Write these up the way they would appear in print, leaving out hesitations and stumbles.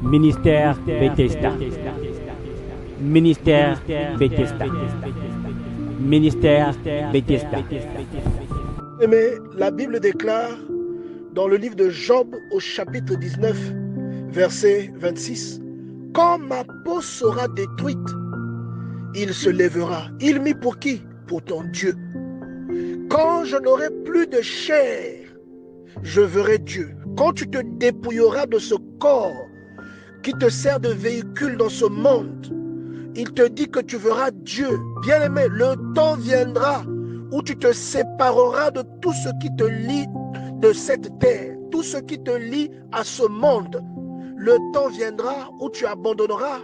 Ministère Bethesda. Ministère Bethesda. Ministère Bethesda. Mais la Bible déclare dans le livre de Job au chapitre 19, verset 26, « Quand ma peau sera détruite, il se lèvera. » Il mit pour qui? Pour ton Dieu. « Quand je n'aurai plus de chair, je verrai Dieu. » Quand tu te dépouilleras de ce corps qui te sert de véhicule dans ce monde, il te dit que tu verras Dieu. Bien-aimé, le temps viendra où tu te sépareras de tout ce qui te lie de cette terre, tout ce qui te lie à ce monde. Le temps viendra où tu abandonneras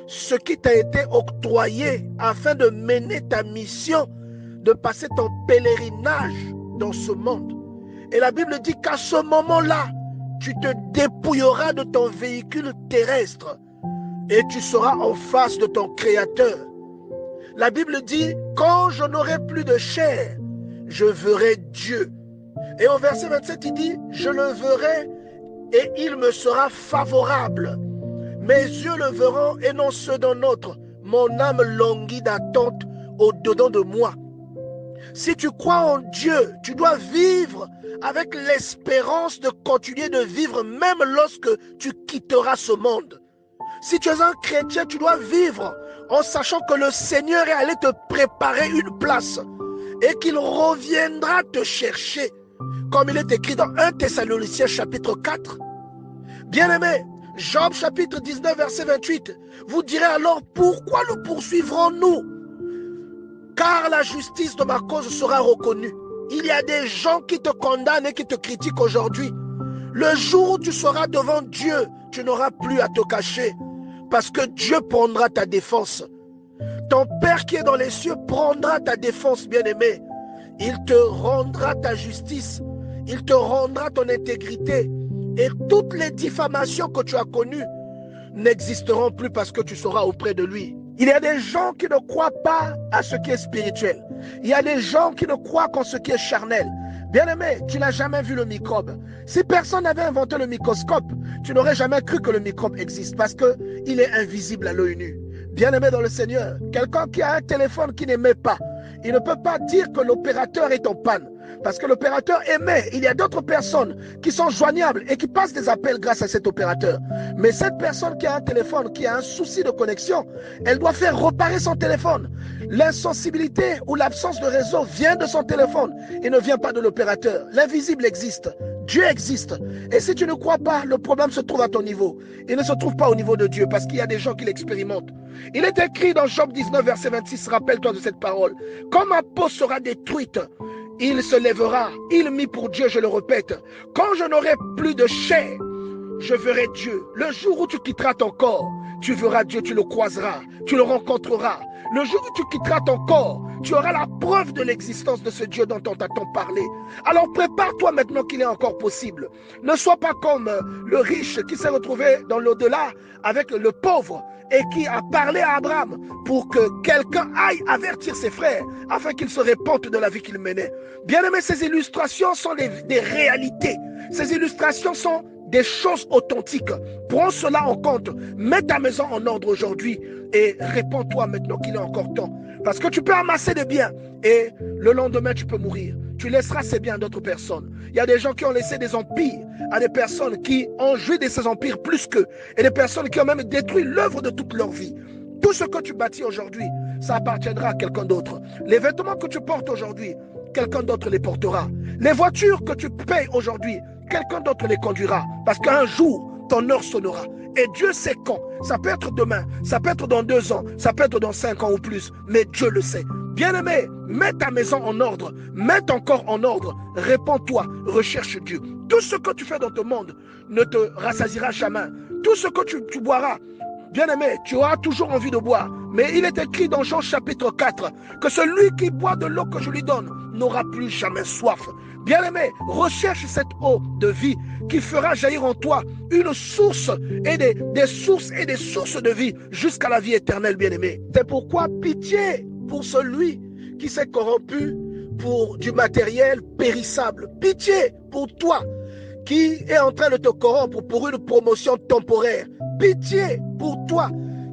ce qui t'a été octroyé afin de mener ta mission, de passer ton pèlerinage dans ce monde. Et la Bible dit qu'à ce moment-là, tu te dépouilleras de ton véhicule terrestre et tu seras en face de ton Créateur. La Bible dit, quand je n'aurai plus de chair, je verrai Dieu. Et au verset 27, il dit, je le verrai et il me sera favorable. Mes yeux le verront et non ceux d'un autre. Mon âme languit d'attente au-dedans de moi. Si tu crois en Dieu, tu dois vivre avec l'espérance de continuer de vivre même lorsque tu quitteras ce monde. Si tu es un chrétien, tu dois vivre en sachant que le Seigneur est allé te préparer une place et qu'il reviendra te chercher, comme il est écrit dans 1 Thessaloniciens chapitre 4. Bien-aimé, Job chapitre 19 verset 28, vous direz alors, pourquoi le poursuivrons-nous? Car la justice de ma cause sera reconnue. Il y a des gens qui te condamnent et qui te critiquent aujourd'hui. Le jour où tu seras devant Dieu, tu n'auras plus à te cacher parce que Dieu prendra ta défense. Ton Père qui est dans les cieux prendra ta défense, bien-aimé. Il te rendra ta justice. Il te rendra ton intégrité. Et toutes les diffamations que tu as connues n'existeront plus parce que tu seras auprès de lui. Il y a des gens qui ne croient pas à ce qui est spirituel. Il y a des gens qui ne croient qu'en ce qui est charnel. Bien-aimé, tu n'as jamais vu le microbe. Si personne n'avait inventé le microscope, tu n'aurais jamais cru que le microbe existe parce qu'il est invisible à l'œil nu. Bien-aimé dans le Seigneur, quelqu'un qui a un téléphone qui n'émet pas, il ne peut pas dire que l'opérateur est en panne. Parce que l'opérateur émet. Il y a d'autres personnes qui sont joignables et qui passent des appels grâce à cet opérateur. Mais cette personne qui a un téléphone, qui a un souci de connexion, elle doit faire réparer son téléphone. L'insensibilité ou l'absence de réseau vient de son téléphone et ne vient pas de l'opérateur. L'invisible existe. Dieu existe. Et si tu ne crois pas, le problème se trouve à ton niveau. Il ne se trouve pas au niveau de Dieu parce qu'il y a des gens qui l'expérimentent. Il est écrit dans Job 19, verset 26, rappelle-toi de cette parole. Quand ma peau sera détruite, il se lèvera, il mit pour Dieu, je le répète. Quand je n'aurai plus de chair, je verrai Dieu. Le jour où tu quitteras ton corps, tu verras Dieu, tu le croiseras, tu le rencontreras. Le jour où tu quitteras ton corps, tu auras la preuve de l'existence de ce Dieu dont on t'a tant parlé. Alors prépare-toi maintenant qu'il est encore possible. Ne sois pas comme le riche qui s'est retrouvé dans l'au-delà avec le pauvre et qui a parlé à Abraham pour que quelqu'un aille avertir ses frères afin qu'ils se repentent de la vie qu'ils menaient. Bien-aimés, ces illustrations sont des réalités. Ces illustrations sont des choses authentiques. Prends cela en compte. Mets ta maison en ordre aujourd'hui et répands-toi maintenant qu'il est encore temps. Parce que tu peux amasser des biens et le lendemain tu peux mourir. Tu laisseras ces biens à d'autres personnes. Il y a des gens qui ont laissé des empires à des personnes qui ont joui de ces empires plus qu'eux. Et des personnes qui ont même détruit l'œuvre de toute leur vie. Tout ce que tu bâtis aujourd'hui, ça appartiendra à quelqu'un d'autre. Les vêtements que tu portes aujourd'hui, quelqu'un d'autre les portera. Les voitures que tu payes aujourd'hui, quelqu'un d'autre les conduira. Parce qu'un jour, ton heure sonnera. Et Dieu sait quand. Ça peut être demain, ça peut être dans 2 ans, ça peut être dans 5 ans ou plus. Mais Dieu le sait. Bien-aimé, mets ta maison en ordre, mets ton corps en ordre, répands-toi, recherche Dieu. Tout ce que tu fais dans ton monde ne te rassasiera jamais. Tout ce que tu boiras, bien-aimé, tu auras toujours envie de boire. Mais il est écrit dans Jean chapitre 4 que celui qui boit de l'eau que je lui donne n'aura plus jamais soif. Bien-aimé, recherche cette eau de vie qui fera jaillir en toi une source et des sources et des sources de vie jusqu'à la vie éternelle, bien-aimé. C'est pourquoi pitié pour celui qui s'est corrompu pour du matériel périssable. Pitié pour toi qui est en train de te corrompre pour une promotion temporaire. Pitié pour toi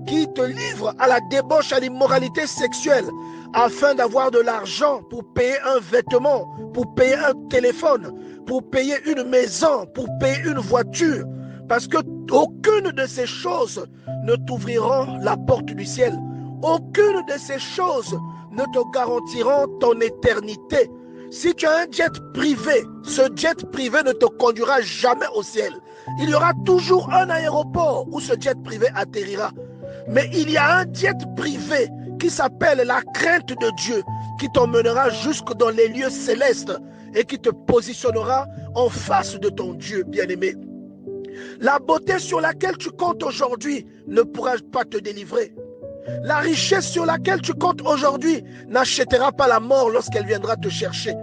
qui te livre à la débauche, à l'immoralité sexuelle, afin d'avoir de l'argent pour payer un vêtement, pour payer un téléphone, pour payer une maison, pour payer une voiture. Parce que aucune de ces choses ne t'ouvriront la porte du ciel. Aucune de ces choses ne te garantiront ton éternité. Si tu as un jet privé, ce jet privé ne te conduira jamais au ciel. Il y aura toujours un aéroport où ce jet privé atterrira. Mais il y a un jet privé qui s'appelle la crainte de Dieu, qui t'emmènera jusque dans les lieux célestes et qui te positionnera en face de ton Dieu bien-aimé. La beauté sur laquelle tu comptes aujourd'hui ne pourra pas te délivrer. La richesse sur laquelle tu comptes aujourd'hui n'achètera pas la mort lorsqu'elle viendra te chercher.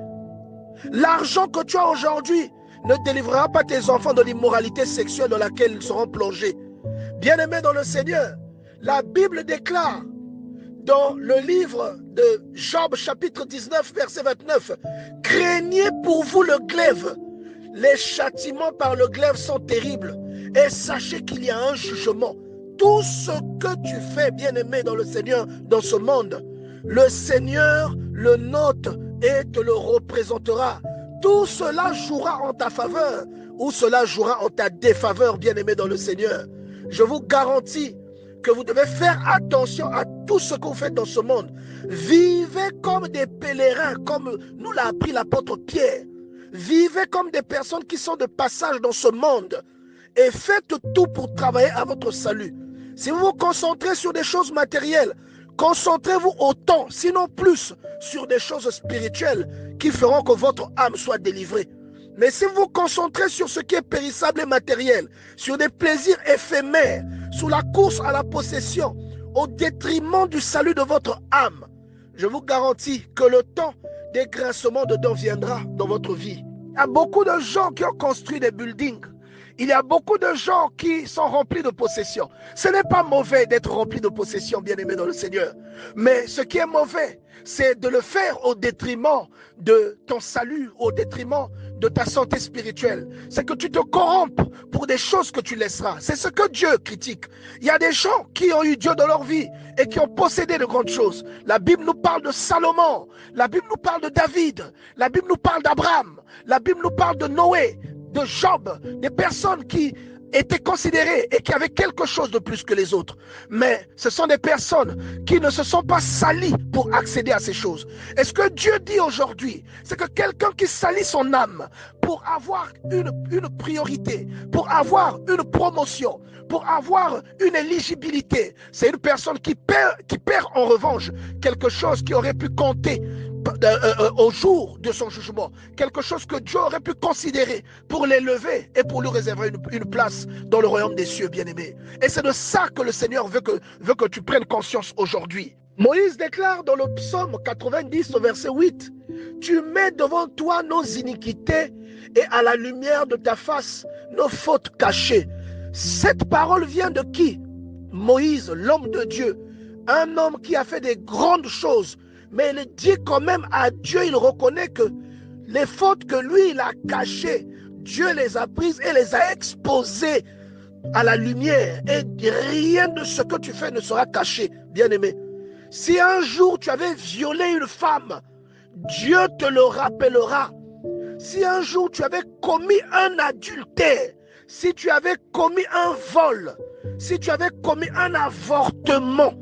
L'argent que tu as aujourd'hui ne délivrera pas tes enfants de l'immoralité sexuelle dans laquelle ils seront plongés. Bien-aimés dans le Seigneur, la Bible déclare dans le livre de Job chapitre 19 verset 29, « Craignez pour vous le glaive. Les châtiments par le glaive sont terribles et sachez qu'il y a un jugement. » Tout ce que tu fais, bien-aimé dans le Seigneur, dans ce monde, le Seigneur le note et te le représentera. Tout cela jouera en ta faveur ou cela jouera en ta défaveur, bien-aimé dans le Seigneur. Je vous garantis que vous devez faire attention à tout ce que vous faites dans ce monde. Vivez comme des pèlerins, comme nous l'a appris l'apôtre Pierre. Vivez comme des personnes qui sont de passage dans ce monde et faites tout pour travailler à votre salut. Si vous vous concentrez sur des choses matérielles, concentrez-vous autant, sinon plus, sur des choses spirituelles qui feront que votre âme soit délivrée. Mais si vous vous concentrez sur ce qui est périssable et matériel, sur des plaisirs éphémères, sur la course à la possession, au détriment du salut de votre âme, je vous garantis que le temps des grincements de dents viendra dans votre vie. Il y a beaucoup de gens qui ont construit des buildings. Il y a beaucoup de gens qui sont remplis de possessions. Ce n'est pas mauvais d'être rempli de possessions, bien-aimé dans le Seigneur. Mais ce qui est mauvais, c'est de le faire au détriment de ton salut, au détriment de ta santé spirituelle. C'est que tu te corrompes pour des choses que tu laisseras. C'est ce que Dieu critique. Il y a des gens qui ont eu Dieu dans leur vie et qui ont possédé de grandes choses. La Bible nous parle de Salomon. La Bible nous parle de David. La Bible nous parle d'Abraham. La Bible nous parle de Noé, de Job, des personnes qui étaient considérées et qui avaient quelque chose de plus que les autres. Mais ce sont des personnes qui ne se sont pas salies pour accéder à ces choses. Et ce que Dieu dit aujourd'hui, c'est que quelqu'un qui salit son âme pour avoir une priorité, pour avoir une promotion, pour avoir une éligibilité, c'est une personne qui perd en revanche quelque chose qui aurait pu compter au jour de son jugement, quelque chose que Dieu aurait pu considérer pour l'élever et pour lui réserver une place dans le royaume des cieux, bien-aimé. Et c'est de ça que le Seigneur veut que tu prennes conscience aujourd'hui. Moïse déclare dans le psaume 90 au verset 8, « Tu mets devant toi nos iniquités et à la lumière de ta face nos fautes cachées. » Cette parole vient de qui? Moïse, l'homme de Dieu, un homme qui a fait des grandes choses. Mais il dit quand même à Dieu, il reconnaît que les fautes que lui, il a cachées, Dieu les a prises et les a exposées à la lumière. Et rien de ce que tu fais ne sera caché, bien-aimé. Si un jour tu avais violé une femme, Dieu te le rappellera. Si un jour tu avais commis un adultère, si tu avais commis un vol, si tu avais commis un avortement,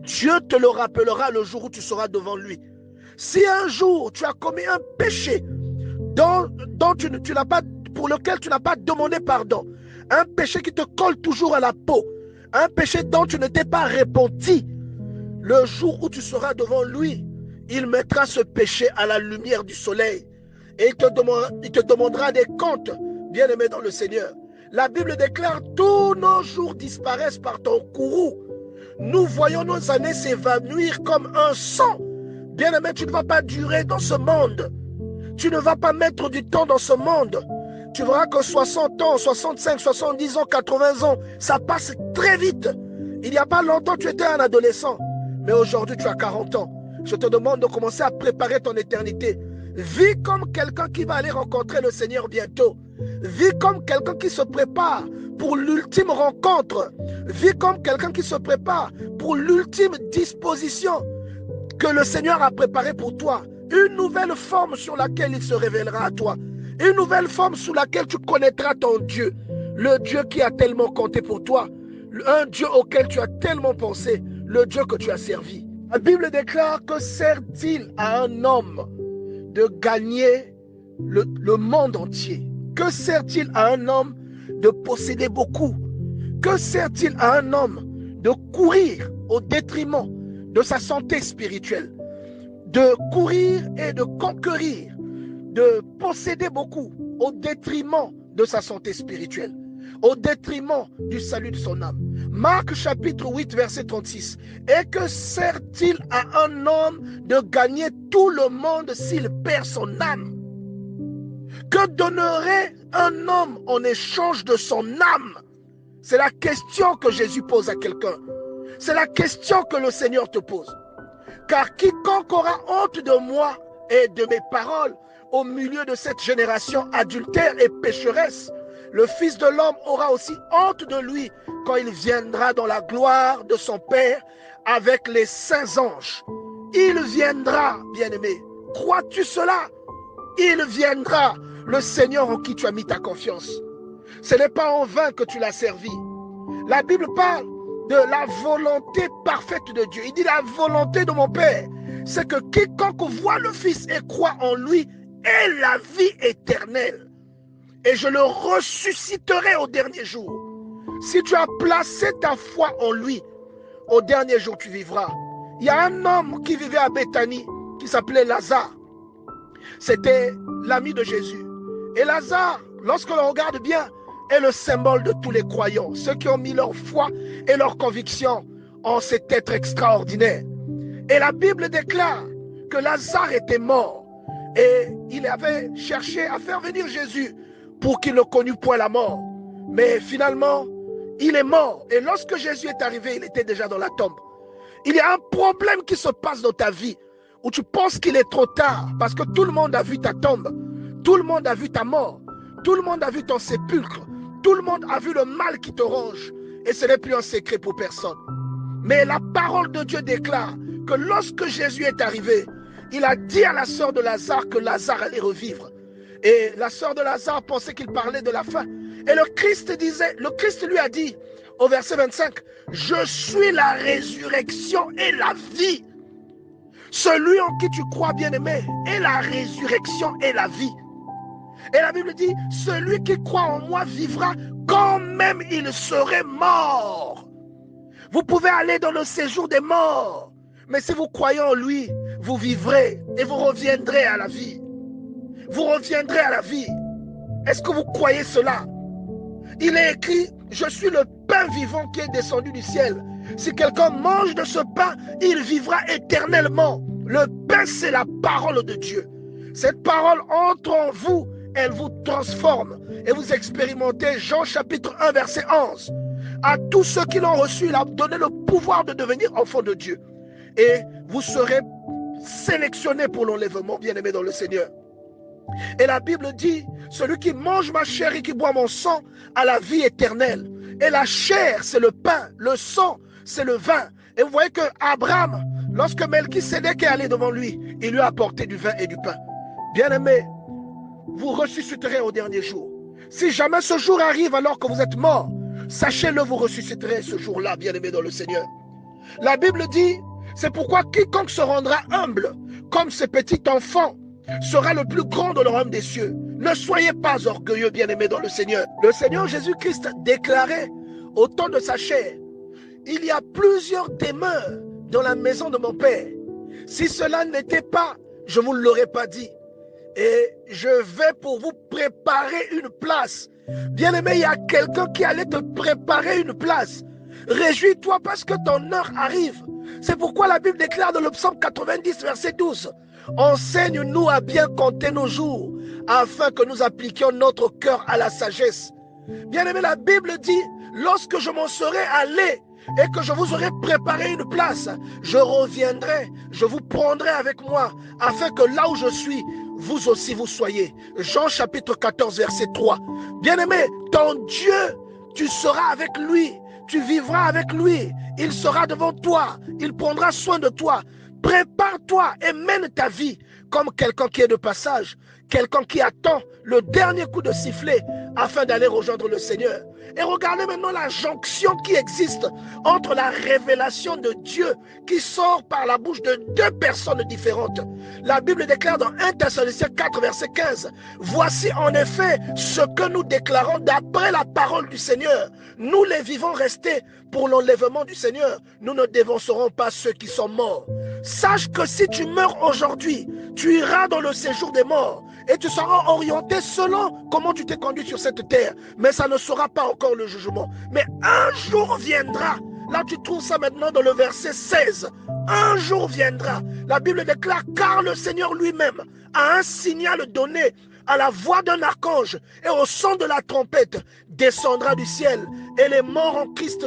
Dieu te le rappellera le jour où tu seras devant lui. Si un jour tu as commis un péché pour lequel tu n'as pas demandé pardon, un péché qui te colle toujours à la peau, un péché dont tu ne t'es pas repenti, le jour où tu seras devant lui, il mettra ce péché à la lumière du soleil et il te demandera des comptes, bien-aimé dans le Seigneur. La Bible déclare: tous nos jours disparaissent par ton courroux. Nous voyons nos années s'évanouir comme un sang. Bien-aimé, tu ne vas pas durer dans ce monde. Tu ne vas pas mettre du temps dans ce monde. Tu verras que 60 ans, 65, 70 ans, 80 ans, ça passe très vite. Il n'y a pas longtemps, tu étais un adolescent. Mais aujourd'hui, tu as 40 ans. Je te demande de commencer à préparer ton éternité. Vis comme quelqu'un qui va aller rencontrer le Seigneur bientôt. Vis comme quelqu'un qui se prépare pour l'ultime rencontre. Vis comme quelqu'un qui se prépare pour l'ultime disposition que le Seigneur a préparée pour toi. Une nouvelle forme sur laquelle il se révélera à toi. Une nouvelle forme sous laquelle tu connaîtras ton Dieu. Le Dieu qui a tellement compté pour toi. Un Dieu auquel tu as tellement pensé. Le Dieu que tu as servi. La Bible déclare que sert-il à un homme de gagner le monde entier? Que sert-il à un homme de posséder beaucoup? Que sert-il à un homme de courir au détriment de sa santé spirituelle? De courir et de conquérir, de posséder beaucoup au détriment de sa santé spirituelle, au détriment du salut de son âme. Marc chapitre 8 verset 36. Et que sert-il à un homme de gagner tout le monde s'il perd son âme? Que donnerait un homme en échange de son âme? C'est la question que Jésus pose à quelqu'un. C'est la question que le Seigneur te pose. Car quiconque aura honte de moi et de mes paroles au milieu de cette génération adultère et pécheresse, le Fils de l'homme aura aussi honte de lui quand il viendra dans la gloire de son Père avec les saints anges. Il viendra, bien-aimé. Crois-tu cela? Il viendra, le Seigneur en qui tu as mis ta confiance. Ce n'est pas en vain que tu l'as servi. La Bible parle de la volonté parfaite de Dieu. Il dit la volonté de mon Père, c'est que quiconque voit le Fils et croit en lui ait la vie éternelle. Et je le ressusciterai au dernier jour. Si tu as placé ta foi en lui, au dernier jour tu vivras. Il y a un homme qui vivait à Béthanie, qui s'appelait Lazare. C'était l'ami de Jésus. Et Lazare, lorsque l'on regarde bien, est le symbole de tous les croyants, ceux qui ont mis leur foi et leur conviction en cet être extraordinaire. Et la Bible déclare que Lazare était mort et il avait cherché à faire venir Jésus pour qu'il ne connût point la mort. Mais finalement, il est mort. Et lorsque Jésus est arrivé, il était déjà dans la tombe. Il y a un problème qui se passe dans ta vie où tu penses qu'il est trop tard parce que tout le monde a vu ta tombe, tout le monde a vu ta mort, tout le monde a vu ton sépulcre, tout le monde a vu le mal qui te ronge et ce n'est plus un secret pour personne. Mais la parole de Dieu déclare que lorsque Jésus est arrivé, il a dit à la sœur de Lazare que Lazare allait revivre. Et la sœur de Lazare pensait qu'il parlait de la fin. Et le Christ lui a dit au verset 25, je suis la résurrection et la vie. Celui en qui tu crois, bien-aimé, est la résurrection et la vie. Et la Bible dit, celui qui croit en moi vivra quand même il serait mort. Vous pouvez aller dans le séjour des morts, mais si vous croyez en lui, vous vivrez et vous reviendrez à la vie. Vous reviendrez à la vie. Est-ce que vous croyez cela? Il est écrit, je suis le pain vivant qui est descendu du ciel. Si quelqu'un mange de ce pain, il vivra éternellement. Le pain, c'est la parole de Dieu. Cette parole entre en vous, elle vous transforme. Et vous expérimentez Jean chapitre 1 verset 11. À tous ceux qui l'ont reçu, il a donné le pouvoir de devenir enfants de Dieu. Et vous serez sélectionnés pour l'enlèvement, bien-aimés dans le Seigneur. Et la Bible dit, celui qui mange ma chair et qui boit mon sang a la vie éternelle. Et la chair, c'est le pain, le sang, c'est le vin. Et vous voyez que Abraham, lorsque Melchisédek est allé devant lui, il lui a apporté du vin et du pain. Bien-aimés, vous ressusciterez au dernier jour. Si jamais ce jour arrive alors que vous êtes mort, sachez-le, vous ressusciterez ce jour-là, bien-aimés dans le Seigneur. La Bible dit, c'est pourquoi quiconque se rendra humble, comme ce petit enfant, sera le plus grand dans le royaume des cieux. Ne soyez pas orgueilleux, bien-aimés dans le Seigneur. Le Seigneur Jésus-Christ déclarait au temps de sa chair, il y a plusieurs demeures dans la maison de mon Père. Si cela n'était pas, je ne vous l'aurais pas dit. Et je vais pour vous préparer une place. Bien-aimé, il y a quelqu'un qui allait te préparer une place. Réjouis-toi parce que ton heure arrive. C'est pourquoi la Bible déclare dans le psaume 90, verset 12, enseigne-nous à bien compter nos jours, afin que nous appliquions notre cœur à la sagesse. Bien-aimé, la Bible dit, lorsque je m'en serai allé et que je vous aurai préparé une place, je reviendrai, je vous prendrai avec moi, afin que là où je suis, vous aussi vous soyez. Jean chapitre 14, verset 3. Bien-aimé, ton Dieu, tu seras avec lui, tu vivras avec lui, il sera devant toi, il prendra soin de toi. Prépare-toi et mène ta vie comme quelqu'un qui est de passage, quelqu'un qui attend le dernier coup de sifflet afin d'aller rejoindre le Seigneur. Et regardez maintenant la jonction qui existe entre la révélation de Dieu qui sort par la bouche de deux personnes différentes. La Bible déclare dans 1 Thessaloniciens 4, verset 15, « Voici en effet ce que nous déclarons d'après la parole du Seigneur. Nous les vivants restés pour l'enlèvement du Seigneur, nous ne dévancerons pas ceux qui sont morts. » Sache que si tu meurs aujourd'hui, tu iras dans le séjour des morts et tu seras orienté selon comment tu t'es conduit sur cette terre. Mais ça ne sera pas encore le jugement. Mais un jour viendra. Là, tu trouves ça maintenant dans le verset 16. Un jour viendra. La Bible déclare, car le Seigneur lui-même a un signal donné à la voix d'un archange et au son de la trompette descendra du ciel et les morts en Christ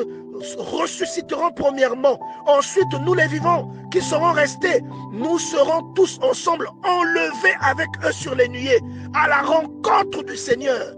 ressusciteront premièrement. Ensuite, nous les vivants qui serons restés, nous serons tous ensemble enlevés avec eux sur les nuées à la rencontre du Seigneur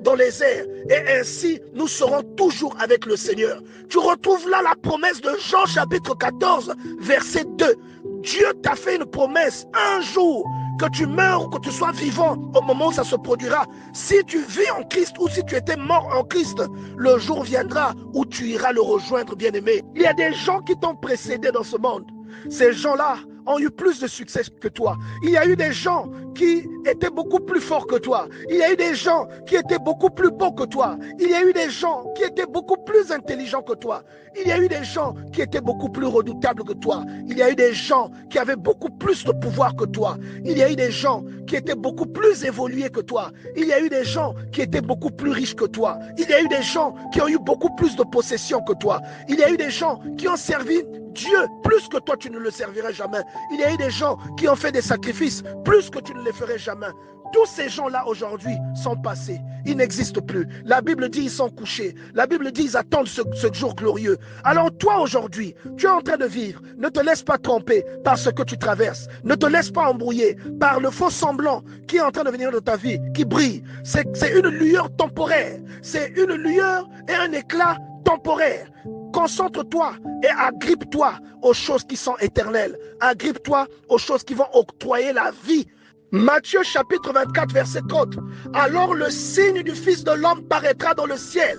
dans les airs, et ainsi nous serons toujours avec le Seigneur. Tu retrouves là la promesse de Jean chapitre 14 verset 2. Dieu t'a fait une promesse, un jour que tu meurs ou que tu sois vivant au moment où ça se produira. Si tu vis en Christ ou si tu étais mort en Christ, le jour viendra où tu iras le rejoindre, bien-aimé. Il y a des gens qui t'ont précédé dans ce monde. Ces gens-là ont eu plus de succès que toi. Il y a eu des gens qui étaient beaucoup plus forts que toi. Il y a eu des gens qui étaient beaucoup plus beaux que toi. Il y a eu des gens qui étaient beaucoup plus intelligents que toi. Il y a eu des gens qui étaient beaucoup plus redoutables que toi. Il y a eu des gens qui avaient beaucoup plus de pouvoir que toi. Il y a eu des gens qui étaient beaucoup plus évolués que toi. Il y a eu des gens qui étaient beaucoup plus riches que toi. Il y a eu des gens qui ont eu beaucoup plus de possessions que toi. Il y a eu des gens qui ont servi Dieu plus que toi tu ne le servirais jamais. Il y a eu des gens qui ont fait des sacrifices plus que tu ne les ferais jamais. Tous ces gens-là aujourd'hui sont passés. Ils n'existent plus. La Bible dit ils sont couchés. La Bible dit ils attendent ce jour glorieux. Alors toi aujourd'hui, tu es en train de vivre. Ne te laisse pas tromper par ce que tu traverses. Ne te laisse pas embrouiller par le faux semblant qui est en train de venir dans ta vie, qui brille. C'est une lueur temporaire. C'est une lueur et un éclat temporaire. Concentre-toi et agrippe-toi aux choses qui sont éternelles. Agrippe-toi aux choses qui vont octroyer la vie. Matthieu chapitre 24 verset 30. Alors le signe du Fils de l'homme paraîtra dans le ciel.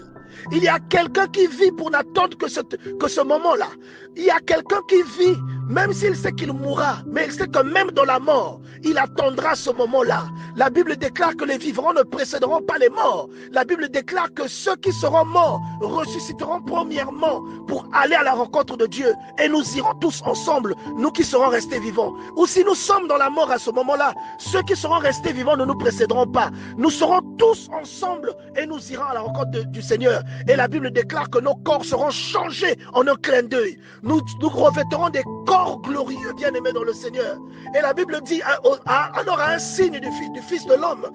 Il y a quelqu'un qui vit pour n'attendre que ce moment-là. Il y a quelqu'un qui vit, même s'il sait qu'il mourra, mais il sait que même dans la mort, il attendra ce moment-là. La Bible déclare que les vivants ne précéderont pas les morts. La Bible déclare que ceux qui seront morts ressusciteront premièrement pour aller à la rencontre de Dieu. Et nous irons tous ensemble, nous qui serons restés vivants. Ou si nous sommes dans la mort à ce moment-là, ceux qui seront restés vivants ne nous précéderont pas. Nous serons tous ensemble et nous irons à la rencontre du Seigneur. Et la Bible déclare que nos corps seront changés en un clin d'œil. Nous revêterons des corps glorieux, bien-aimés dans le Seigneur. Et la Bible dit, alors à un signe du Fils de l'homme,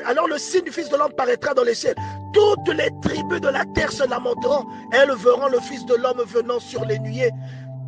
alors le signe du Fils de l'homme paraîtra dans les ciels. Toutes les tribus de la terre se lamenteront. Elles verront le Fils de l'homme venant sur les nuées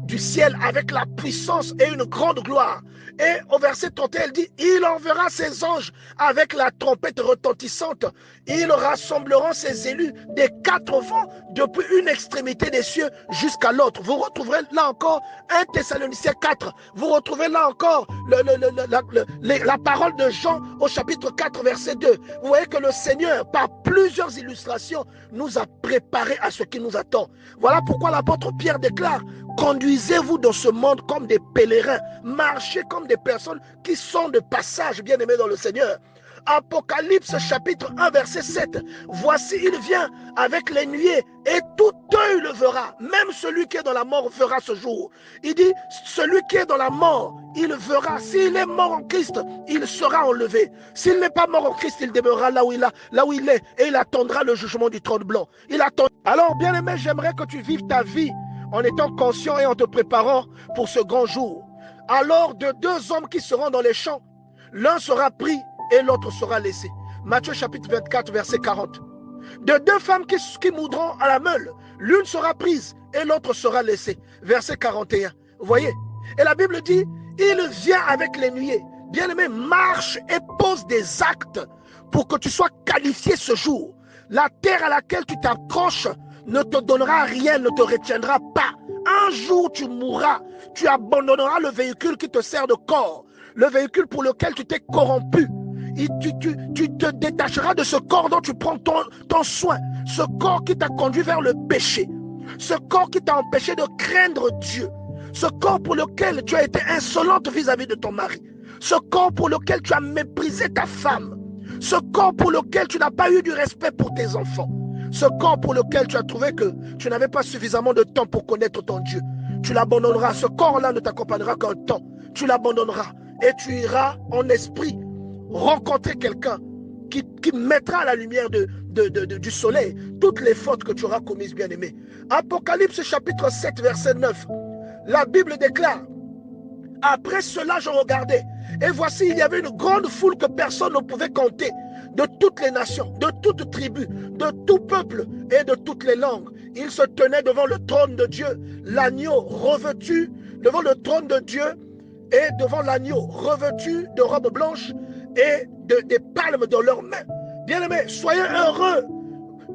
du ciel avec la puissance et une grande gloire. Et au verset 31, elle dit, il enverra ses anges avec la trompette retentissante. Ils rassembleront ses élus des quatre vents depuis une extrémité des cieux jusqu'à l'autre. Vous retrouverez là encore 1 Thessaloniciens 4. Vous retrouverez là encore la parole de Jean au chapitre 4 verset 2. Vous voyez que le Seigneur, par plusieurs illustrations, nous a préparés à ce qui nous attend. Voilà pourquoi l'apôtre Pierre déclare, conduisez-vous dans ce monde comme des pèlerins, marchez comme des personnes qui sont de passage, bien-aimés dans le Seigneur. Apocalypse chapitre 1 verset 7. Voici il vient avec les nuées et tout œil le verra. Même celui qui est dans la mort verra ce jour. Il dit celui qui est dans la mort, il verra. S'il est mort en Christ, il sera enlevé. S'il n'est pas mort en Christ, il demeurera là où il est et il attendra le jugement du trône blanc. Alors bien aimé, j'aimerais que tu vives ta vie en étant conscient et en te préparant pour ce grand jour. Alors de deux hommes qui seront dans les champs, l'un sera pris et l'autre sera laissé. Matthieu chapitre 24 verset 40. De deux femmes qui moudront à la meule, l'une sera prise et l'autre sera laissée. Verset 41. Vous voyez? Et la Bible dit, il vient avec les nuées. Bien-aimé, marche et pose des actes pour que tu sois qualifié ce jour. La terre à laquelle tu t'accroches ne te donnera rien, ne te retiendra pas. Un jour, tu mourras. Tu abandonneras le véhicule qui te sert de corps, le véhicule pour lequel tu t'es corrompu. Et tu te détacheras de ce corps dont tu prends ton soin, ce corps qui t'a conduit vers le péché, ce corps qui t'a empêché de craindre Dieu, ce corps pour lequel tu as été insolente vis-à-vis de ton mari, ce corps pour lequel tu as méprisé ta femme, ce corps pour lequel tu n'as pas eu du respect pour tes enfants, ce corps pour lequel tu as trouvé que tu n'avais pas suffisamment de temps pour connaître ton Dieu. Tu l'abandonneras. Ce corps-là ne t'accompagnera qu'un temps. Tu l'abandonneras et tu iras en esprit rencontrer quelqu'un qui mettra à la lumière du soleil toutes les fautes que tu auras commises, bien-aimé. Apocalypse chapitre 7, verset 9. La Bible déclare: après cela, je regardais, et voici, il y avait une grande foule que personne ne pouvait compter, de toutes les nations, de toutes tribus, de tout peuple et de toutes les langues. Ils se tenaient devant le trône de Dieu, l'agneau revêtu, devant le trône de Dieu et devant l'agneau revêtu de robes blanches et des palmes dans leurs mains. Bien-aimés, soyez heureux.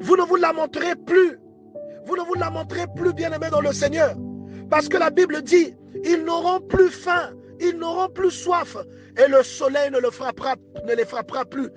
Vous ne vous lamenterez plus. Vous ne vous lamenterez plus, bien-aimés, dans le Seigneur. Parce que la Bible dit, ils n'auront plus faim, ils n'auront plus soif, et le soleil ne les frappera plus.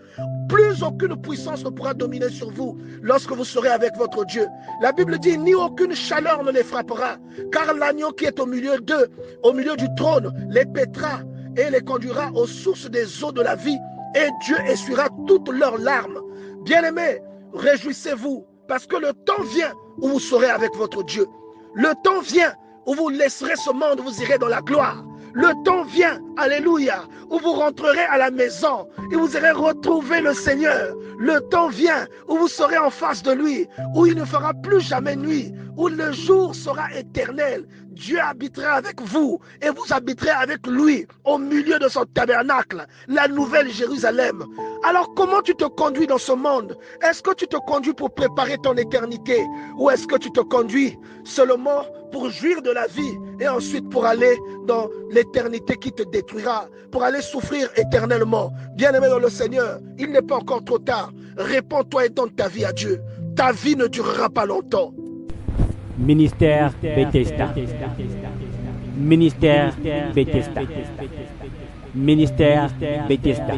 Plus aucune puissance ne pourra dominer sur vous lorsque vous serez avec votre Dieu. La Bible dit, ni aucune chaleur ne les frappera, car l'agneau qui est au milieu d'eux, au milieu du trône, les paîtra et les conduira aux sources des eaux de la vie, et Dieu essuiera toutes leurs larmes. Bien-aimés, réjouissez-vous, parce que le temps vient où vous serez avec votre Dieu. Le temps vient où vous laisserez ce monde, vous irez dans la gloire. Le temps vient, alléluia, où vous rentrerez à la maison et vous irez retrouver le Seigneur. Le temps vient où vous serez en face de lui, où il ne fera plus jamais nuit, où le jour sera éternel. Dieu habitera avec vous et vous habiterez avec lui au milieu de son tabernacle, la nouvelle Jérusalem. Alors comment tu te conduis dans ce monde? Est-ce que tu te conduis pour préparer ton éternité ou est-ce que tu te conduis seulement pour jouir de la vie et ensuite pour aller dans l'éternité qui te détruira, pour aller souffrir éternellement? Bien-aimé dans le Seigneur, il n'est pas encore trop tard. Réponds-toi et donne ta vie à Dieu. Ta vie ne durera pas longtemps. Ministère Bethesda. Ministère Bethesda. Ministère Bethesda.